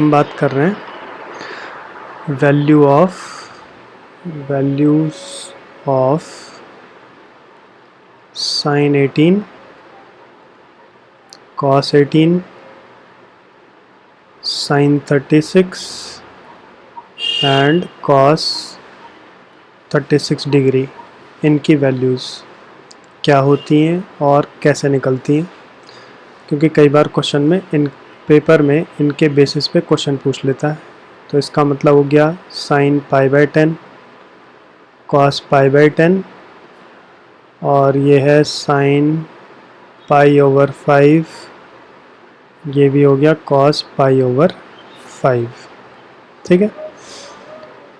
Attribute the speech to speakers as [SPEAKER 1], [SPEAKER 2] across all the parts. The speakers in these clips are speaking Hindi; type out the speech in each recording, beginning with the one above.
[SPEAKER 1] हम बात कर रहे हैं values of sine 18, cos 18, sine 36 and cos 36 degree. इनकी वैल्यूज़ क्या होती हैं और कैसे निकलती हैं, क्योंकि कई बार क्वेश्चन में पेपर में इनके बेसिस पे क्वेश्चन पूछ लेता है। तो इसका मतलब हो गया sine pi by 10, cos pi by 10, और ये है साइन पाई ओवर 5, ये भी हो गया कॉस पाई ओवर 5। ठीक है,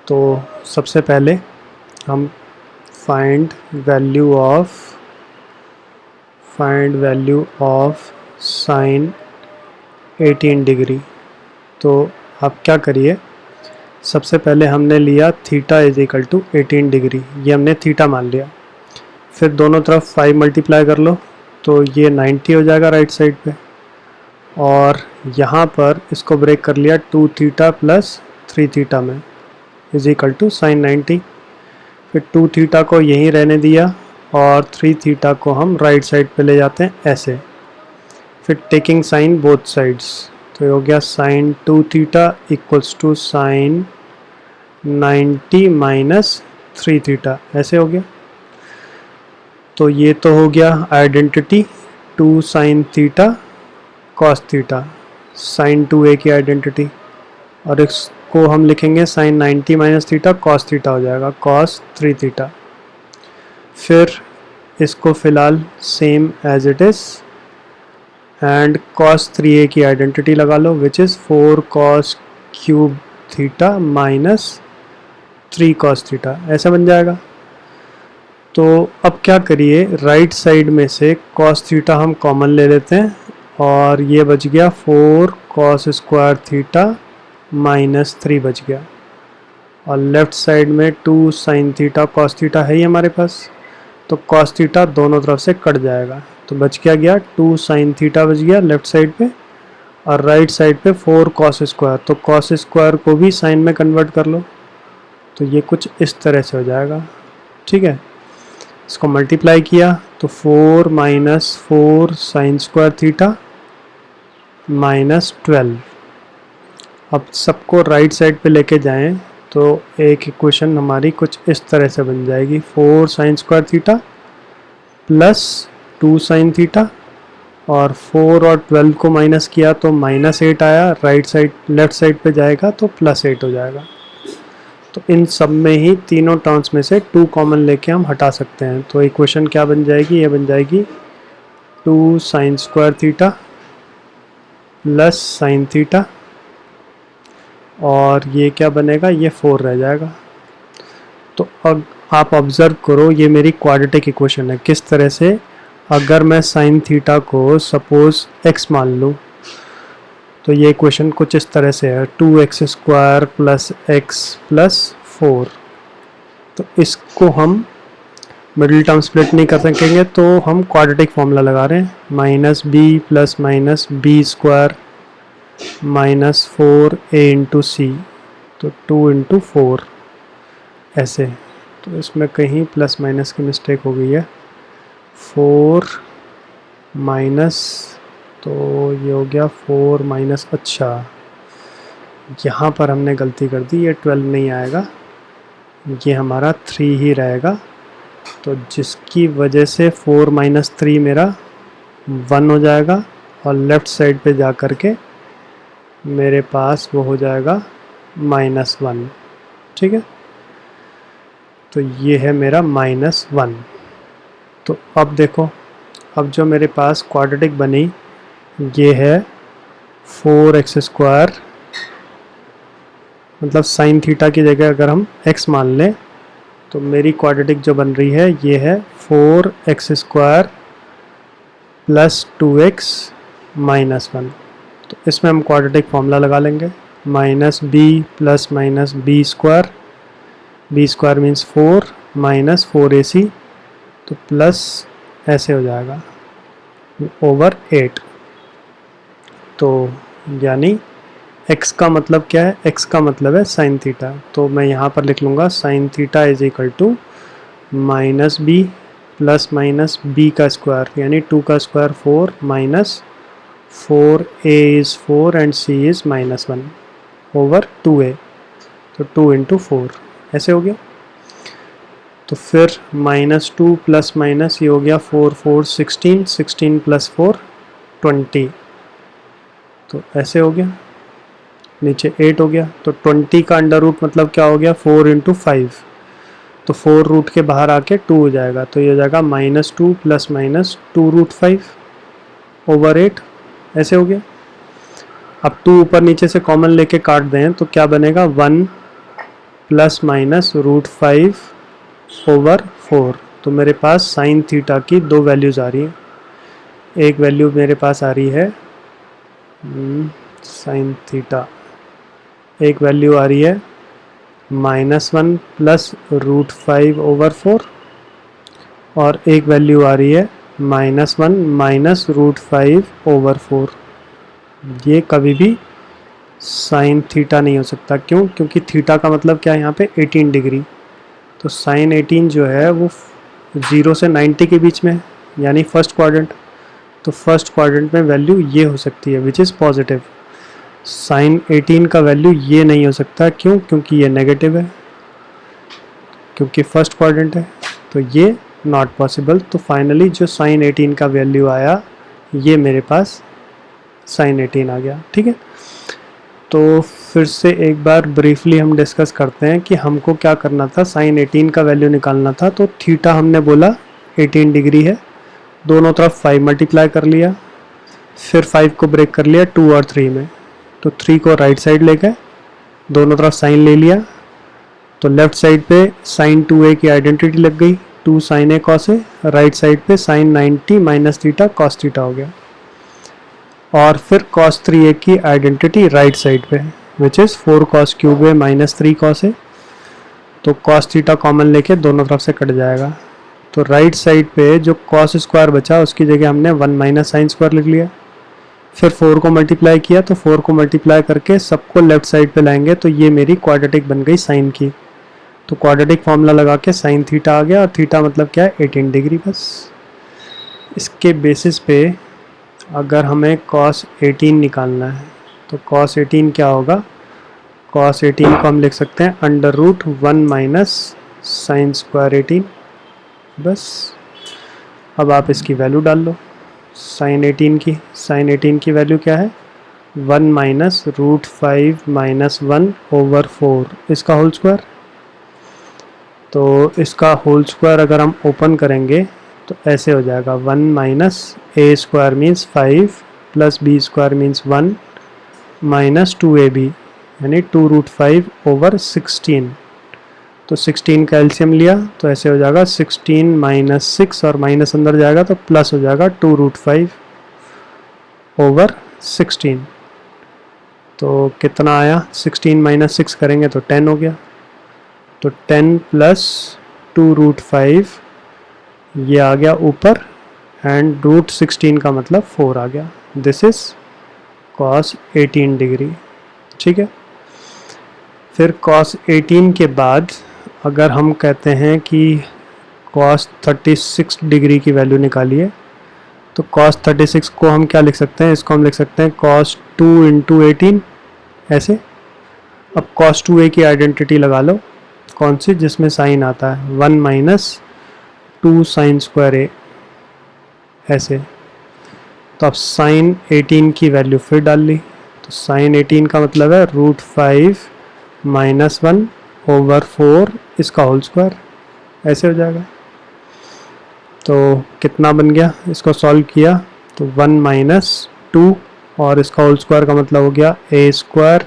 [SPEAKER 1] तो सबसे पहले हम find value of sine 18 degree. तो आप क्या करिए, सबसे पहले हमने लिया theta is equal to 18 degree, ये हमने थीटा मान लिया। फिर दोनों तरफ 5 मल्टीप्लाई कर लो तो ये 90 हो जाएगा राइट साइड पे, और यहाँ पर इसको ब्रेक कर लिया 2 थीटा प्लस 3 थीटा में इज इक्वल टू साइन 90। फिर 2 थीटा को यहीं रहने दिया और 3 थीटा को हम राइट साइड पे ले जाते हैं ऐसे। फिर टेकिंग साइन बोथ साइड्स, तो ये हो गया sine 2 theta equals to sine 90 minus 3 theta, ऐसे हो गया। तो ये तो हो गया identity 2 sine theta cos theta, sine 2a की आइडेंटिटी, और इसको हम लिखेंगे sine 90 minus theta cos theta हो जाएगा कॉस 3 थीटा। फिर इसको फ़िलहाल same as it is and cos 3a की आइडेंटिटी लगा लो, which is 4 cos cube theta minus 3 cos theta, ऐसा बन जाएगा। तो अब क्या करिए, राइट साइड में से cos थीटा हम कॉमन ले लेते हैं और ये बच गया 4 cos स्क्वायर थीटा माइनस 3 बच गया, और लेफ़्ट साइड में 2 साइन थीटा cos थीटा है ही हमारे पास, तो cos थीटा दोनों तरफ से कट जाएगा, तो बच क्या गया 2 साइन थीटा बच गया लेफ़्ट साइड पे, और राइट साइड पे 4 cos स्क्वायर, तो cos स्क्वायर को भी साइन में कन्वर्ट कर लो, तो ये कुछ इस तरह से हो जाएगा। ठीक है, इसको मल्टीप्लाई किया तो 4 minus 4 sine square theta minus 12। अब सबको राइट साइड पे लेके जाएं तो एक इक्वेशन हमारी कुछ इस तरह से बन जाएगी, 4 sine square theta plus 2 sine theta, और 4 और 12 को माइनस किया तो माइनस 8 आया, राइट साइड लेफ़्ट साइड पे जाएगा तो प्लस 8 हो जाएगा। तो इन सब में ही तीनों टर्म्स में से 2 कॉमन लेके हम हटा सकते हैं, तो इक्वेशन क्या बन जाएगी, ये बन जाएगी 2 sine square theta plus sine theta, और ये क्या बनेगा, ये 4 रह जाएगा। तो अब आप ऑब्ज़र्व करो, ये मेरी क्वाड्रेटिक इक्वेशन है। किस तरह से, अगर मैं साइन थीटा को सपोज़ x मान लूँ तो ये इक्वेशन कुछ इस तरह से है, 2x square plus x plus 4। तो इसको हम मिडिल टर्म स्प्लिट नहीं कर सकेंगे, तो हम क्वाड्रेटिक फॉर्मूला लगा रहे हैं, minus B plus minus B square minus 4a into C, तो 2 इंटू 4 ऐसे। तो इसमें कहीं प्लस माइनस की मिस्टेक हो गई है, 4 माइनस, तो ये हो गया 4 माइनस, अच्छा यहाँ पर हमने गलती कर दी, ये 12 नहीं आएगा, ये हमारा 3 ही रहेगा, तो जिसकी वजह से 4 माइनस 3 मेरा 1 हो जाएगा, और लेफ़्ट साइड पे जा कर के मेरे पास वो हो जाएगा -1। ठीक है, तो ये है मेरा -1। तो अब देखो, अब जो मेरे पास क्वाड्रेटिक बनी ये है 4x स्क्वायर, मतलब साइन थीटा की जगह अगर हम x मान लें तो मेरी क्वाड्रेटिक जो बन रही है ये है 4x square plus 2x minus 1। तो इसमें हम क्वाड्रेटिक फॉर्मूला लगा लेंगे, minus B plus minus B square means 4 minus 4ac, तो प्लस ऐसे हो जाएगा ओवर 8, तो यानी एक्स का मतलब क्या है, एक्स का मतलब है साइन थीटा, तो मैं यहाँ पर लिख लूँगा sine theta is equal to minus B plus minus B का स्क्वायर, यानी 2 का square 4 minus 4a is 4 and c is -1 over 2a, तो 2 इंटू 4 ऐसे हो गया। तो फिर -2 प्लस माइनस ये हो गया 4 4 16, 16 प्लस 4 20, तो ऐसे हो गया, नीचे 8 हो गया। तो 20 का अंडर रूट मतलब क्या हो गया, 4 इंटू 5, तो 4 रूट के बाहर आके 2 हो जाएगा, तो ये हो जाएगा -2 प्लस माइनस 2√5 ओवर 8, ऐसे हो गया। अब 2 ऊपर नीचे से कॉमन लेके काट दें तो क्या बनेगा, 1 प्लस माइनस √5 ओवर 4। तो मेरे पास साइन थीटा की दो वैल्यूज़ आ रही हैं। एक वैल्यू मेरे पास आ रही है साइन थीटा, एक वैल्यू आ रही है -1 प्लस √5 ओवर 4, और एक वैल्यू आ रही है -1 माइनस √5 ओवर 4। ये कभी भी साइन थीटा नहीं हो सकता, क्यों, क्योंकि थीटा का मतलब क्या है यहाँ पे 18 डिग्री, तो साइन 18 जो है वो 0 से 90 के बीच में है, यानी फर्स्ट क्वाड्रेंट। तो फर्स्ट क्वाड्रेंट में वैल्यू ये हो सकती है विच इज़ पॉजिटिव। साइन 18 का वैल्यू ये नहीं हो सकता, क्यों, क्योंकि ये नेगेटिव है, क्योंकि फर्स्ट क्वाड्रेंट है, तो ये नॉट पॉसिबल। तो फाइनली जो साइन 18 का वैल्यू आया ये मेरे पास साइन 18 आ गया। ठीक है, तो फिर से एक बार ब्रीफली हम डिस्कस करते हैं कि हमको क्या करना था। साइन 18 का वैल्यू निकालना था, तो थीटा हमने बोला 18 डिग्री है, दोनों तरफ 5 मल्टीप्लाई कर लिया, फिर 5 को ब्रेक कर लिया 2 और 3 में, तो 3 को राइट साइड ले गए, दोनों तरफ साइन ले लिया, तो लेफ्ट साइड पे साइन 2a की आइडेंटिटी लग गई, 2 sine a cos a, right side पे sine 90 minus theta cos theta हो गया, और फिर cos 3a की आइडेंटिटी राइट साइड पे विच is 4 cos cube a minus 3 cos a, तो cos थीटा कॉमन लेके दोनों तरफ से कट जाएगा, तो राइट साइड पे जो cos स्क्वायर बचा उसकी जगह हमने 1 माइनस साइन स्क्वायर लिख लिया, फिर 4 को मल्टीप्लाई किया, तो 4 को मल्टीप्लाई करके सबको लेफ्ट साइड पे लाएंगे, तो ये मेरी क्वाड्रेटिक बन गई साइन की, तो क्वाड्रेटिक फॉर्मूला लगा के साइन थीटा आ गया, और थीटा मतलब क्या है 18 डिग्री बस। इसके बेसिस पे अगर हमें cos 18 निकालना है तो cos 18 क्या होगा, cos 18 को हम लिख सकते हैं under root 1 minus sine square 18 बस। अब आप इसकी वैल्यू डाल लो, साइन 18 की वैल्यू क्या है, 1 माइनस √5 माइनस 1 ओवर 4 इसका होल स्क्वायर, तो इसका होल स्क्वायर अगर हम ओपन करेंगे तो ऐसे हो जाएगा 1 minus a square means 5 plus b square means 1 minus 2ab यानी 2√5 ओवर 16, तो 16 का एलसीएम लिया तो ऐसे हो जाएगा 16 माइनस 6 और माइनस अंदर जाएगा तो प्लस हो जाएगा 2√5 ओवर 16, तो कितना आया 16 माइनस 6 करेंगे तो 10 हो गया, तो 10 प्लस 2√5 ये आ गया ऊपर एंड √16 का मतलब 4 आ गया, दिस इज cos 18 डिग्री। ठीक है, फिर cos 18 के बाद अगर हम कहते हैं कि cos 36 डिग्री की वैल्यू निकालिए, तो cos 36 को हम क्या लिख सकते हैं, इसको हम लिख सकते हैं cos 2 इंटू 18 ऐसे। अब cos 2a की आइडेंटिटी लगा लो, कौन सी, जिसमें साइन आता है 1 माइनस 2 साइन स्क्वायर a ऐसे, तो अब साइन 18 की वैल्यू फिर डाल ली, तो साइन 18 का मतलब है √5 माइनस 1 ओवर 4 इसका होल स्क्वायर ऐसे हो जाएगा, तो कितना बन गया, इसको सॉल्व किया तो 1 माइनस 2 और इसका होल स्क्वायर का मतलब हो गया a square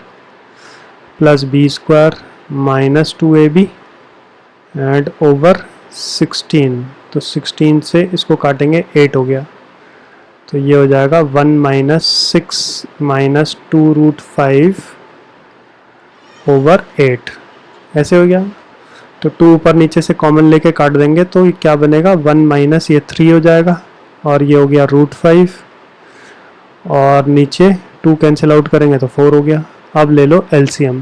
[SPEAKER 1] plus b square minus 2ab and over 16, तो 16 से इसको काटेंगे 8 हो गया, तो ये हो जाएगा 1 माइनस 6 माइनस 2√5 ओवर 8 ऐसे हो गया, तो 2 ऊपर नीचे से कॉमन लेके काट देंगे तो क्या बनेगा 1 माइनस ये 3 हो जाएगा और ये हो गया √5 और नीचे 2 कैंसिल आउट करेंगे तो 4 हो गया, अब ले लो एलसीएम,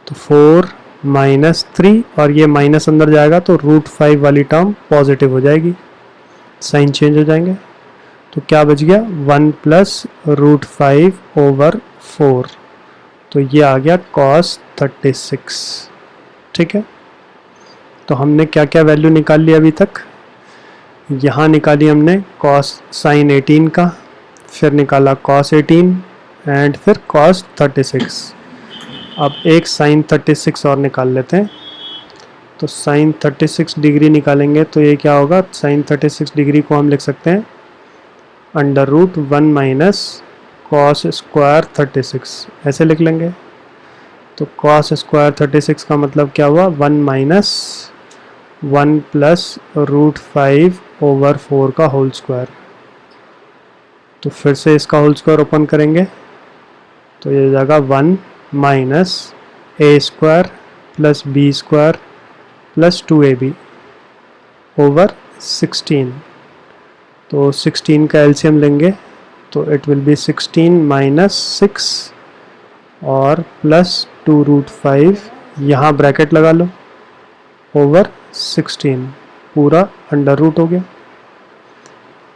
[SPEAKER 1] तो 4 माइनस 3 और ये माइनस अंदर जाएगा तो √5 वाली टर्म पॉजिटिव हो जाएगी, साइन चेंज हो जाएंगे। तो क्या बच गया 1 प्लस √5/4, तो ये आ गया cos 36। ठीक है, तो हमने क्या क्या वैल्यू निकाल ली अभी तक? यहाँ निकाली हमने cos sin 18 का, फिर निकाला cos 18 एंड फिर cos 36। अब एक sin 36 और निकाल लेते हैं। तो sin 36 डिग्री निकालेंगे तो ये क्या होगा, sin 36 डिग्री को हम लिख सकते हैं √1 माइनस cos स्क्वायर 36, ऐसे लिख लेंगे। तो cos स्क्वायर 36 का मतलब क्या हुआ, 1 माइनस 1 प्लस √5/4 का होल स्क्वायर। तो फिर से इसका होल स्क्वायर ओपन करेंगे तो ये हो जाएगा 1 minus a² plus b² plus 2ab over 16। तो 16 का एलसीएम लेंगे तो इट विल बी 16 माइनस 6 और प्लस 2√5, यहाँ ब्रैकेट लगा लो, ओवर 16 पूरा अंडर रूट हो गया।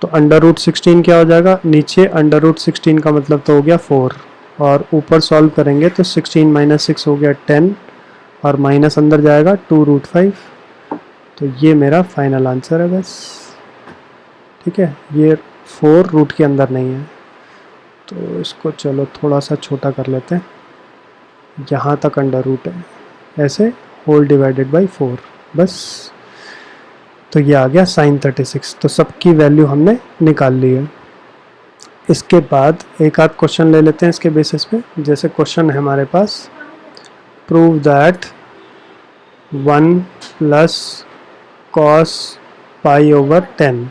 [SPEAKER 1] तो √16 क्या हो जाएगा, नीचे √16 का मतलब तो हो गया 4 और ऊपर सॉल्व करेंगे तो 16 माइनस 6 हो गया 10 और माइनस अंदर जाएगा 2√5। तो ये मेरा फाइनल आंसर है बस। ठीक है, ये 4 रूट के अंदर नहीं है तो इसको चलो थोड़ा सा छोटा कर लेते हैं, यहाँ तक अंडर रूट है, ऐसे होल डिवाइडेड बाई 4 बस। तो ये आ गया sin 36। तो सबकी वैल्यू हमने निकाल ली है। इसके बाद एक आध क्वेश्चन ले लेते हैं इसके बेसिस पे। जैसे क्वेश्चन है हमारे पास, प्रूव दैट 1 प्लस cos π/10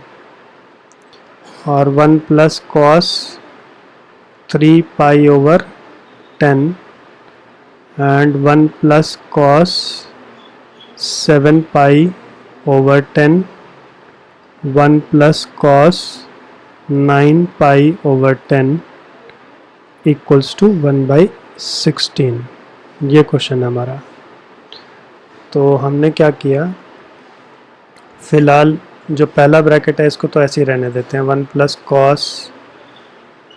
[SPEAKER 1] और 1 plus cos 3 π/10 and 1 plus cos 7 π/10, 1 plus cos 9 π/10 equals to 1/16। ये क्वेश्चन है हमारा। तो हमने क्या किया, फ़िलहाल जो पहला ब्रैकेट है इसको तो ऐसे ही रहने देते हैं, 1 प्लस cos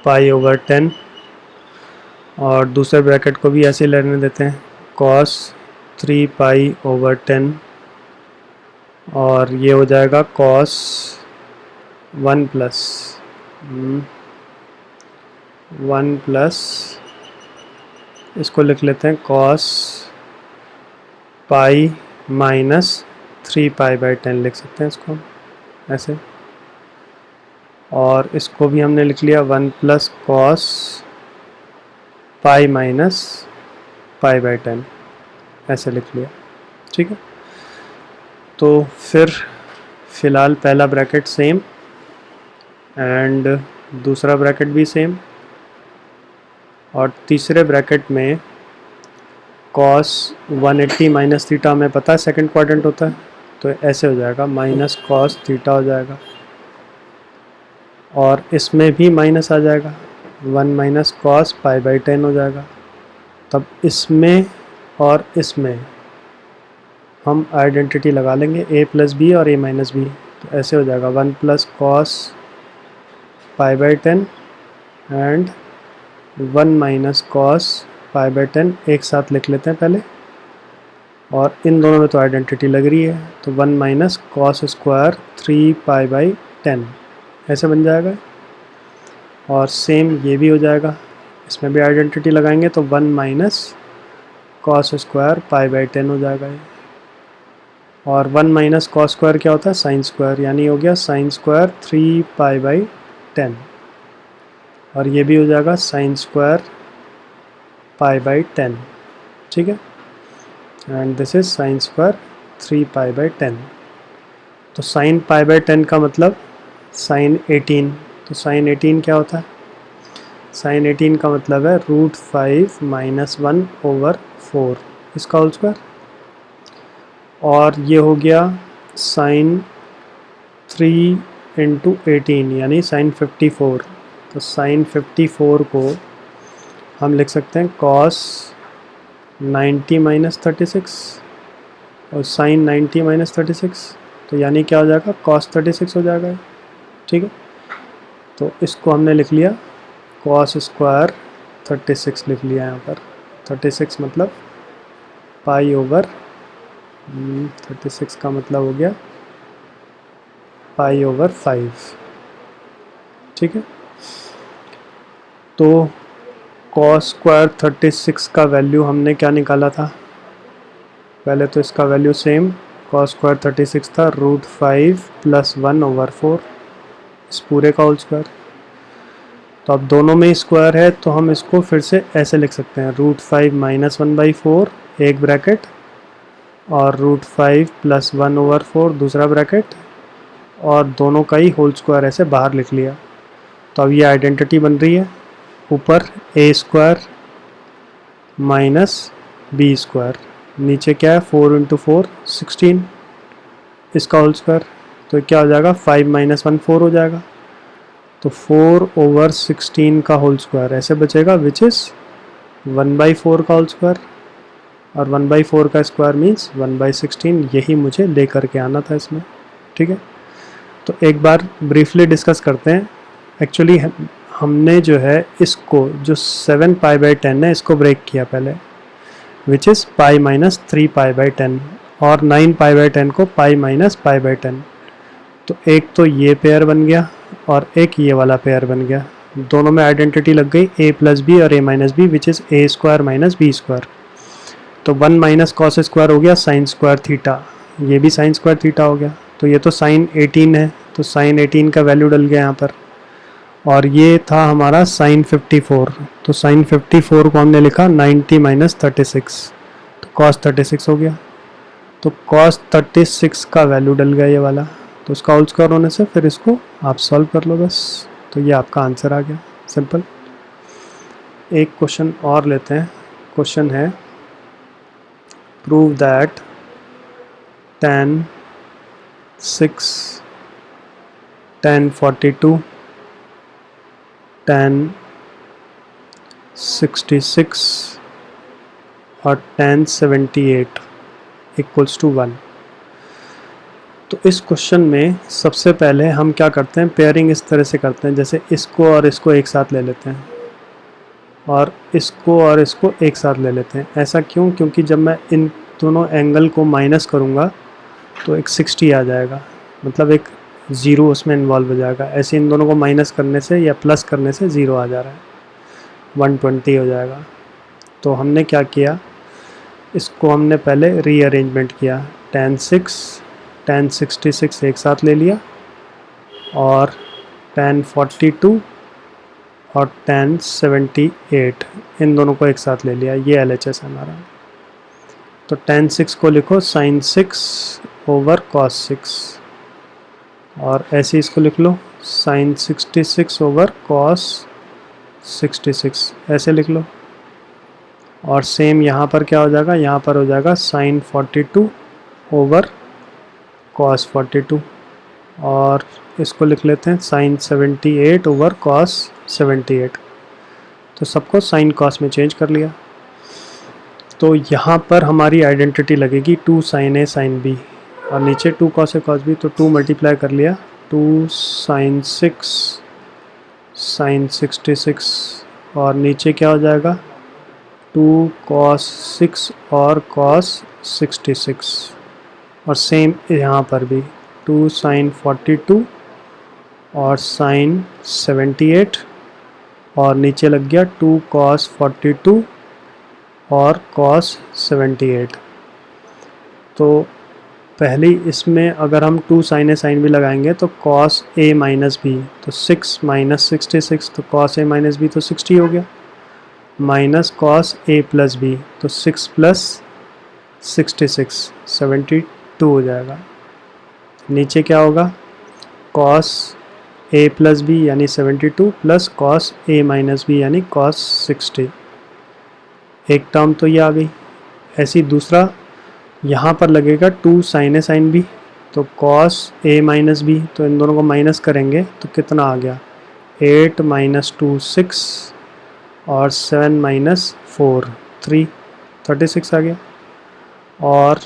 [SPEAKER 1] π/10 और दूसरे ब्रैकेट को भी ऐसे ही रहने देते हैं, cos 3 π/10 और ये हो जाएगा cos 1 प्लस इसको लिख लेते हैं cos π माइनस 3 π/10 लिख सकते हैं इसको ऐसे। और इसको भी हमने लिख लिया 1 प्लस cos π माइनस π/10 ऐसे लिख लिया। ठीक है, तो फिर फ़िलहाल पहला ब्रैकेट सेम एंड दूसरा ब्रैकेट भी सेम और तीसरे ब्रैकेट में cos 180 माइनस थीटा हमें पता है सेकंड क्वाड्रेंट होता है, तो ऐसे हो जाएगा माइनस cos थीटा हो जाएगा और इसमें भी माइनस आ जाएगा, 1 माइनस cos π/10 हो जाएगा। तब इसमें और इसमें हम आइडेंटिटी लगा लेंगे a प्लस बी और a माइनस बी, तो ऐसे हो जाएगा 1 plus cos π/10 and 1 minus cos π/10 एक साथ लिख लेते हैं पहले, और इन दोनों में तो आइडेंटिटी लग रही है, तो 1 माइनस cos स्क्वायर 3 π/10 ऐसे बन जाएगा। और सेम ये भी हो जाएगा, इसमें भी आइडेंटिटी लगाएंगे तो 1 माइनस cos स्क्वायर π/10 हो जाएगा ये। और 1 माइनस कॉस स्क्वायर क्या होता है, साइन स्क्वायर, यानी हो गया साइन स्क्वायर 3 π/10 और ये भी हो जाएगा साइन स्क्वायर π/10। ठीक है, and this is sine square 3 π/10। तो साइन π/10 का मतलब साइन 18, तो साइन 18 क्या होता है, साइन 18 का मतलब है √5 माइनस 1/4 इसका होल स्क्वायर। और ये हो गया साइन 3 इंटू 18 यानी साइन 54। तो साइन 54 को हम लिख सकते हैं cos 90 माइनस 36 और sin 90 माइनस 36, तो यानी क्या हो जाएगा, cos 36 हो जाएगा, ठीक है। तो इसको हमने लिख लिया cos स्क्वायर 36 लिख लिया यहाँ पर। 36 मतलब पाई ओवर 36 का मतलब हो गया पाई ओवर 5, ठीक है। तो cos स्क्वायर 36 का वैल्यू हमने क्या निकाला था, पहले तो इसका वैल्यू सेम cos स्क्वायर 36 था √5 + 1/4 इस पूरे का होल स्क्वायर। तो अब दोनों में स्क्वायर है तो हम इसको फिर से ऐसे लिख सकते हैं √5 - 1/4 एक ब्रैकेट और √5 + 1/4 दूसरा ब्रैकेट और दोनों का ही होल स्क्वायर ऐसे बाहर लिख लिया। तो अब ये आइडेंटिटी बन रही है, ऊपर a square minus b square, नीचे क्या है 4 × 4 16 इसका होल स्क्वायर। तो क्या हो जाएगा 5 - 1 4 हो जाएगा, तो 4/16 का होल स्क्वायर ऐसे बचेगा विच इज़ 1/4 का होल स्क्वायर, और 1/4 का स्क्वायर मीन्स 1/16, यही मुझे लेकर के आना था इसमें, ठीक है। तो एक बार ब्रीफली डिस्कस करते हैं। एक्चुअली हमने जो है इसको जो 7π/10 है इसको ब्रेक किया पहले, विच इज़ π - 3π/10, और 9π/10 को π - π/10। तो एक तो ये पेयर बन गया और एक ये वाला पेयर बन गया, दोनों में आइडेंटिटी लग गई a + b और a - b which is a square minus b square. तो 1 माइनस कॉस स्क्वायर हो गया साइन स्क्वायर थीटा, ये भी साइन स्क्वायर थीटा हो गया। तो ये तो साइन 18 है, तो साइन 18 का वैल्यू डल गया यहाँ पर, और ये था हमारा साइन 54, तो साइन 54 को हमने लिखा 90 - 36, तो कॉस 36 हो गया। तो कॉस 36 का वैल्यू डल गया ये वाला, तो उसका होल स्क्वायर होने से फिर इसको आप सॉल्व कर लो बस, तो ये आपका आंसर आ गया, सिंपल। एक क्वेश्चन और लेते हैं। क्वेश्चन है prove that tan 6 tan 42 tan 66 और tan 78 = 1। तो इस क्वेश्चन में सबसे पहले हम क्या करते हैं, पेयरिंग इस तरह से करते हैं, जैसे इसको और इसको एक साथ ले लेते हैं और इसको और इसको एक साथ ले लेते हैं। ऐसा क्यों, क्योंकि जब मैं इन दोनों एंगल को माइनस करूँगा तो एक 60 आ जाएगा, मतलब एक ज़ीरो उसमें इन्वॉल्व हो जाएगा। ऐसे इन दोनों को माइनस करने से या प्लस करने से ज़ीरो आ जा रहा है, 120 हो जाएगा। तो हमने क्या किया, इसको हमने पहले रीअरेंजमेंट किया, tan 6 tan 66 एक साथ ले लिया और tan 42 और tan 78 इन दोनों को एक साथ ले लिया, ये LHS है हमारा। तो tan 6 को लिखो sin 6/cos 6, और ऐसे इसको लिख लो sin 66/cos 66, ऐसे लिख लो। और सेम यहाँ पर क्या हो जाएगा, यहाँ पर हो जाएगा sin 42/cos 42, और इसको लिख लेते हैं sin 78/cos 78। तो सबको sin cos में चेंज कर लिया। तो यहाँ पर हमारी आइडेंटिटी लगेगी 2 sin A sin B, और नीचे 2 cos A cos B, तो 2 मल्टीप्लाई कर लिया, 2 sin 6 sin 66, और नीचे क्या हो जाएगा 2 cos 6 और cos 66, और सेम यहाँ पर भी 2 sin 42 और sin 78, और नीचे लग गया 2 cos 42 और cos 78। तो पहली इसमें अगर हम 2 sin A sin B लगाएंगे तो cos A माइनस B, तो 6 - 66, तो cos A माइनस B तो 60 हो गया, minus cos A plus B, तो 6 + 66 72 हो जाएगा। नीचे क्या होगा cos A प्लस B यानी 72 plus cos A minus B यानी cos 60, एक टर्म तो ये आ गई। ऐसी दूसरा यहाँ पर लगेगा 2 sin A sin B, तो cos A माइनस B, तो इन दोनों को माइनस करेंगे तो कितना आ गया 8 - 2 6, और 7 माइनस 4 3 36 आ गया। और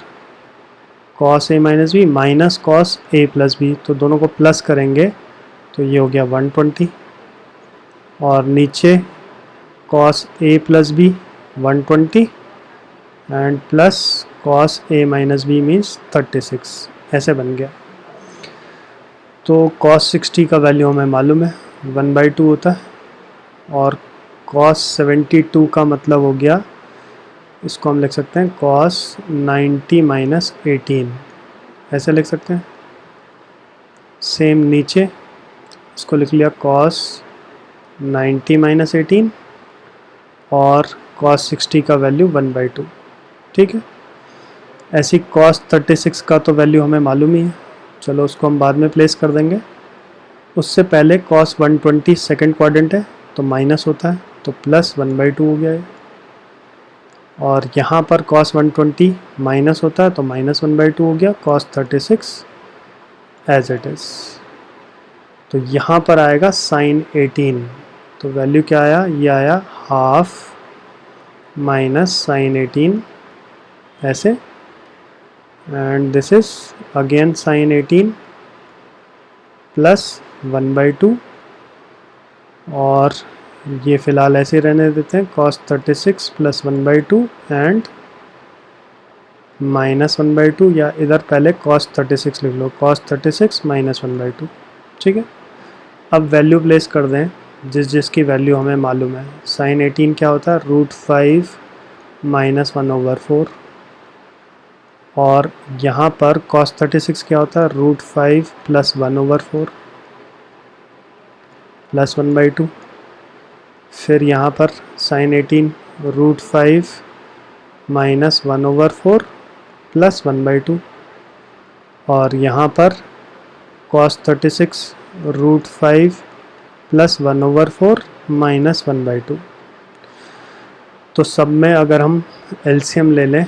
[SPEAKER 1] cos A minus B minus cos A plus B, तो दोनों को प्लस करेंगे तो ये हो गया 120। और नीचे cos A plus B 120 and plus cos A minus B means 36, ऐसे बन गया। तो कॉस 60 का वैल्यू हमें मालूम है 1/2 होता है, और कॉस 72 का मतलब हो गया, इसको हम लिख सकते हैं कॉस 90 माइनस 18, ऐसे लिख सकते हैं। सेम नीचे इसको लिख लिया कॉस 90 माइनस 18 और कॉस 60 का वैल्यू 1/2, ठीक है। ऐसी कॉस 36 का तो वैल्यू हमें मालूम ही है, चलो उसको हम बाद में प्लेस कर देंगे। उससे पहले कॉस 120 सेकेंड क्वाड्रेंट है तो माइनस होता है, तो प्लस 1/2 हो गया है। और यहाँ पर कॉस 120 माइनस होता है तो माइनस 1/2 हो गया, कॉस 36 एज इट इज़। तो यहाँ पर आएगा साइन 18, तो वैल्यू क्या आया, ये आया हाफ माइनस साइन 18 ऐसे, and this is again sine 18 plus 1/2, और ये फ़िलहाल ऐसे रहने देते हैं, कॉस 36 प्लस 1/2 एंड माइनस 1/2, या इधर पहले कॉस 36 लिख लो, कॉस 36 माइनस 1/2, ठीक है। अब वैल्यू प्लेस कर दें जिसकी वैल्यू हमें मालूम है। साइन 18 क्या होता है, √5 माइनस 1/4, और यहाँ पर कॉस 36 क्या होता है, √5 प्लस 1/4 प्लस 1/2। फिर यहाँ पर साइन 18 √5 माइनस 1/4 प्लस 1/2, और यहाँ पर कॉस 36 √5 प्लस 1/4 माइनस 1/2। तो सब में अगर हम एलसीएम ले लें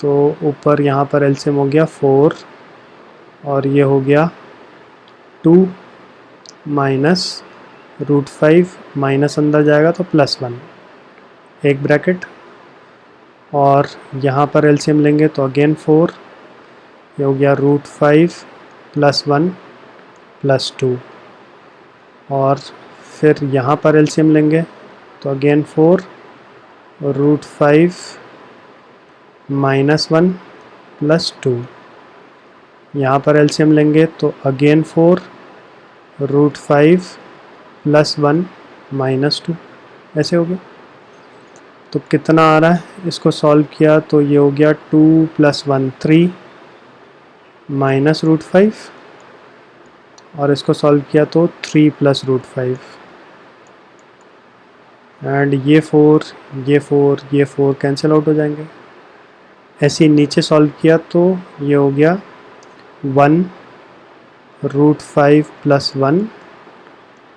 [SPEAKER 1] तो ऊपर यहाँ पर एलसीएम हो गया 4, और ये हो गया 2 माइनस √5 माइनस अंदर जाएगा तो +1, एक ब्रैकेट, और यहाँ पर एलसीएम लेंगे तो अगेन 4, ये हो गया √5 प्लस 1 प्लस 2, और फिर यहाँ पर एलसीएम लेंगे तो अगेन 4 √5 माइनस 1 प्लस 2, यहाँ पर एलसीएम लेंगे तो अगेन 4 √5 प्लस 1 माइनस 2, ऐसे हो गया। तो कितना आ रहा है, इसको सॉल्व किया तो ये हो गया 2 + 1 3 माइनस √5, और इसको सॉल्व किया तो 3 प्लस √5, एंड ये 4 ये 4 ये 4 कैंसिल आउट हो जाएंगे। ऐसे ही नीचे सॉल्व किया तो ये हो गया 1 √5 प्लस 1,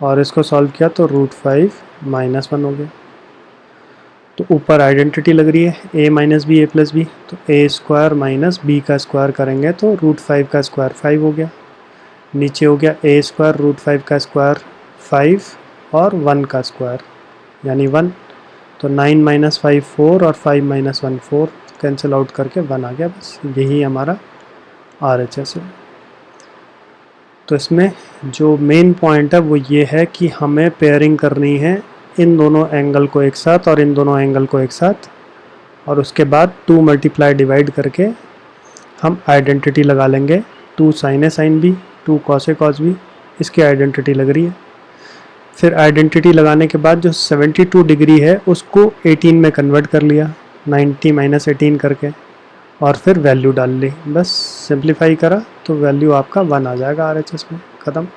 [SPEAKER 1] और इसको सॉल्व किया तो √5 माइनस 1 हो गया। तो ऊपर आइडेंटिटी लग रही है a minus B a plus B, तो a² माइनस b का स्क्वायर करेंगे तो √5 का स्क्वायर 5 हो गया। नीचे हो गया a² √5 का स्क्वायर 5 और 1 का स्क्वायर यानी 1, तो 9 माइनस 5 4 और 5 माइनस 1 4, कैंसिल आउट करके 1 आ गया। बस यही हमारा RHS है। तो इसमें जो मेन पॉइंट है वो ये है कि हमें पेयरिंग करनी है इन दोनों एंगल को एक साथ और इन दोनों एंगल को एक साथ, और उसके बाद 2 मल्टीप्लाई डिवाइड करके हम आइडेंटिटी लगा लेंगे। 2 sin A sin B 2 cos A cos B, इसकी आइडेंटिटी लग रही है। फिर आइडेंटिटी लगाने के बाद जो 72 डिग्री है उसको 18 में कन्वर्ट कर लिया 90 माइनस 18 करके, और फिर वैल्यू डाल ली, बस सिंप्लीफाई करा तो वैल्यू आपका 1 आ जाएगा RHS में, ख़त्म।